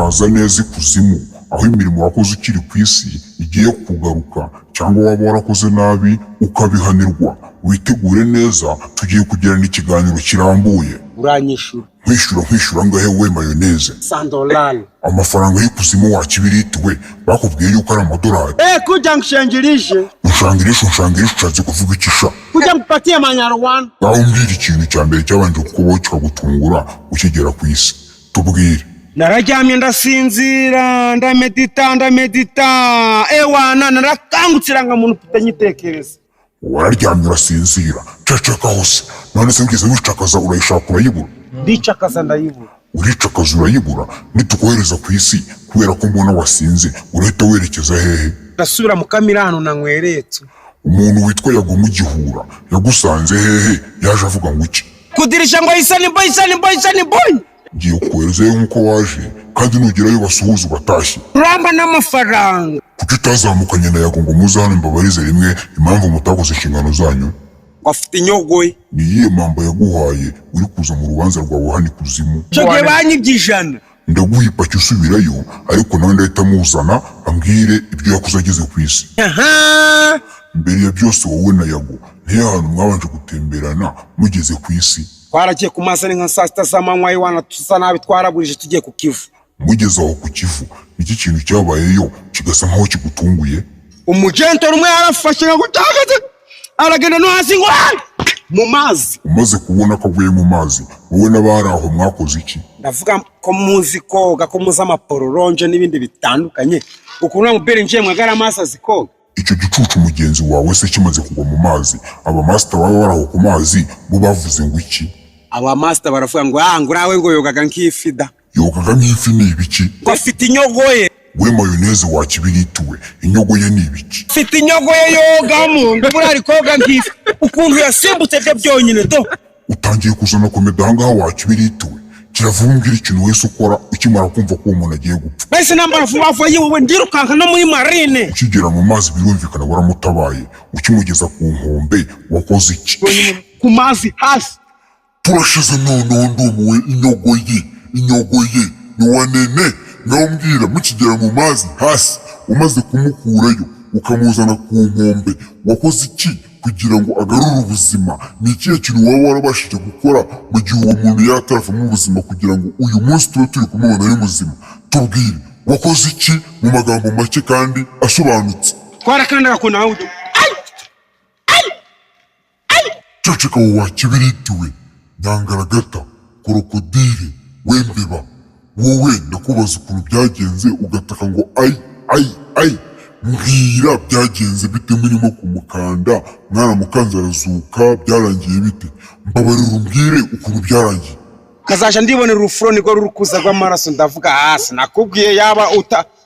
urakaza neza ikuzimu, aho imirimo wakoze ukiri ku isi igiye kugaruka, cyangwa waba warakoze nabi ukabihanirwa. Witegure neza, tugiye kugirana ikiganiro kirambuye. Uranyishura? Nkwishyura ngahe we mayoneze? $100. Amafaranga y'ikuzimu wakibiritiwe bakubwiye yuko ari amadolari. Kuja nshangirishe. Unshangirishe ushatse kuvuga iki sha? Kuja mpatie amanyarwanda. Ngaho umbwira ikintu cya mbere cyabanje kukubaho kikagutungura ukigera ku isi. Tubwire. Nararyamye ndasinzira, ndamedita. Ewana narakangukira nga muntu tutanyitekereza. Wararyamye urasinzira, ceceka hose. None se ngeze wicakaza urayishaka urayibura? Ndicakaza ndayibura. Uricakaza urayibura, nitukohereza ku isi kubera ko mbona wasinze, urahita werekeza hehe? Ndasubira mu kamirano na nkweretse. Umuntu witwa Yago mu Gihura yagusanze hehe? Yaje avuga ngo iki? Kudirisha ngo isani boy. Ngiye koherezayo nk'uko waje, kandi nugerayo basuhuza ubatashye. Ramba n'amafaranga. Kuki utazamukanye na Yago ngo muze hano mbabarize rimwe impamvu mutakoze inshingano zanyu? Wafite Inyogoye. Ni iyihe mpamvu yaguhaye uri kuza mu rubanza rwawe hano ikuzimu? Cyoge banyibyijana. Ndaguha ipaki usubirayo, ariko nawe ndahita muzana ambwire ibyo yakoze ageze ku isi. Mbere ya byose wowe na Yago nihe hantu mwabanje gutemberana mugeze ku isi? Twaragiye ku masani nka saa sita z'amanywa iwana tusa nabi twaraburije tugiye ku Kivu. Mugeze aho ku Kivu, iki kintu cyabayeyo kigasa nkaho kigutunguye? Umugento rumwe yarafashe nka gutagaze aragenda no hasi ngo mu mazi. Umaze kubona ko avuye mu mazi, wowe n'abari aho mwakoze iki? Ndavuga ko muzi koga, ko muzi amapororonje n'ibindi bitandukanye. Ukuntu mubere nje mwagara amazi azikoga. Icyo gicucu mugenzi wawe se kimaze kugwa mu mazi, aba master baba baraho ku mazi bo bavuze ngo iki? Aba master baravuga ngo urawe ngo yogaga nk'ifi da. Yogaga nk'ifi ni ibiki? Afite Inyogoye. We mayoneze wakibirituwe, Inyogoye ni ibiki? Afite Inyogoye yogamo, ngo ari koga nk'ifi. Ukuntu yasimbutse byo byonyine do. Utangiye kuzana komeda ahangaha wakibirituwe. Kiravumbwira ikintu wese ukora ukimara kumva ko umuntu agiye gupfa. Wese nambara vuba yewe ndirukanka no muri marine. Ukigera mu mazi birumvikana waramutabaye, ukimugeza ku nkombe wakoze iki? Ku mazi hasi. Turashize none ndumuwe Inyogoye ni wanene. Nambwira mukigera mu mazi hasi, umaze kumukurayo ukamuzana ku nkombe, wakoze iki kugira ngo agarure ubuzima? Ni ikihe kintu waba warabashije gukora mu gihe uwo muntu yatarava mu buzima kugira ngo uyu munsi tube turi kumubona ari muzima? Tubwire, wakoze iki mu magambo make kandi asobanutse? Twarakandaga ko nawe ceceka wowe wakibirituwe, nyangaragata, krokodile, wembeba. Wowe ndakubaza ukuntu byagenze ugataka ngo ai. Mbwira byagenze bite murimo kumukanda? Mwana mukanza arazuka, byarangiye bite? Mbabarira umbwire ukuntu byarangiye. Kazaje ndibonera urufuro niko rurukuza rw'amaraso, ndavuga hasi nakubwiye yaba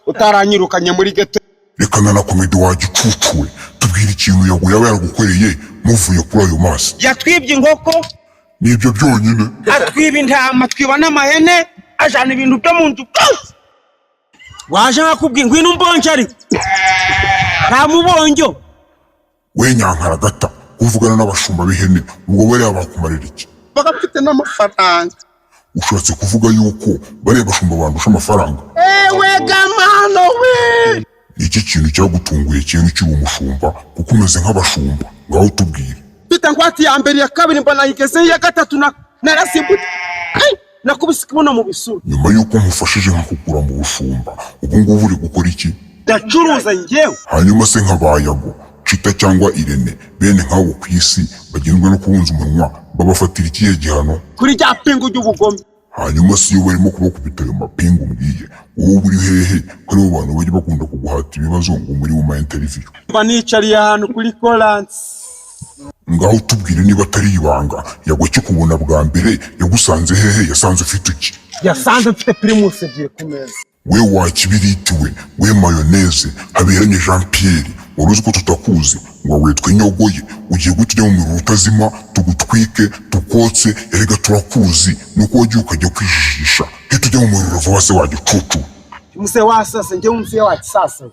utaranyirukanye muri gete. Reka na komedi wagicucuwe, tubwire ikintu Yago yaba yaragukoreye muvuye kuri ayo mazi. Yatwibye inkoko. Nibyo byonyine? Atwiba intama, twiba n'amahene, ajana ibintu byo mu nzu byose. Waje nakubwiye ngwino umbonje ari nta mubonjo. We nyankaragata, uvugana n'abashumba b'ihene ubwo bari abakumarira iki? Bagafite n'amafaranga. Ushatse kuvuga yuko bari abashumba bandusha amafaranga? Ewe gamano we. Iki kintu cyagutunguye cyane ukiri umushumba kuko umeze nk'abashumba? Ngaho tubwire. Bita ngwati ya mbere ya kabiri mbana yigeze ya gatatu narasimbutse. Nakubise kibuno mu bisura. Nyuma yuko mufashije nkakugura mu bushumba, ubu ngubu uri gukora iki? Ndacuruza njyewe. Hanyuma se nk'abayago, Cita cyangwa Irene, bene nk'abo ku isi bagenzwe no kubunza umunwa, babafatira ikihe gihano? Kuri rya pingu ry'ubugome. Hanyuma si yo barimo kubakubita ayo mapingu mbwiye, wowe uri hehe ko abo bantu bajya bakunda kuguhata ibibazo ngo muri mu interview? Banicariye ahantu kuri Colance. Ngaho tubwire niba atari ibanga, Yago kikubona bwa mbere yagusanze hehe? Yasanze ufite iki? Yasanze mfite Primus egiye ku meza. We wakibirituwe, we mayoneze, Haberanye Jean Pierre, waruzi ko tutakuzi ngo witwa Inyogoye, ugiye gutujya mu miriro utazima, tugutwike, tukotse, erega turakuzi, nuko wagiye ukajya kwijijisha, tujya mu miriro vuba se wagicucu. Muse wasase njye umse wacu sasa.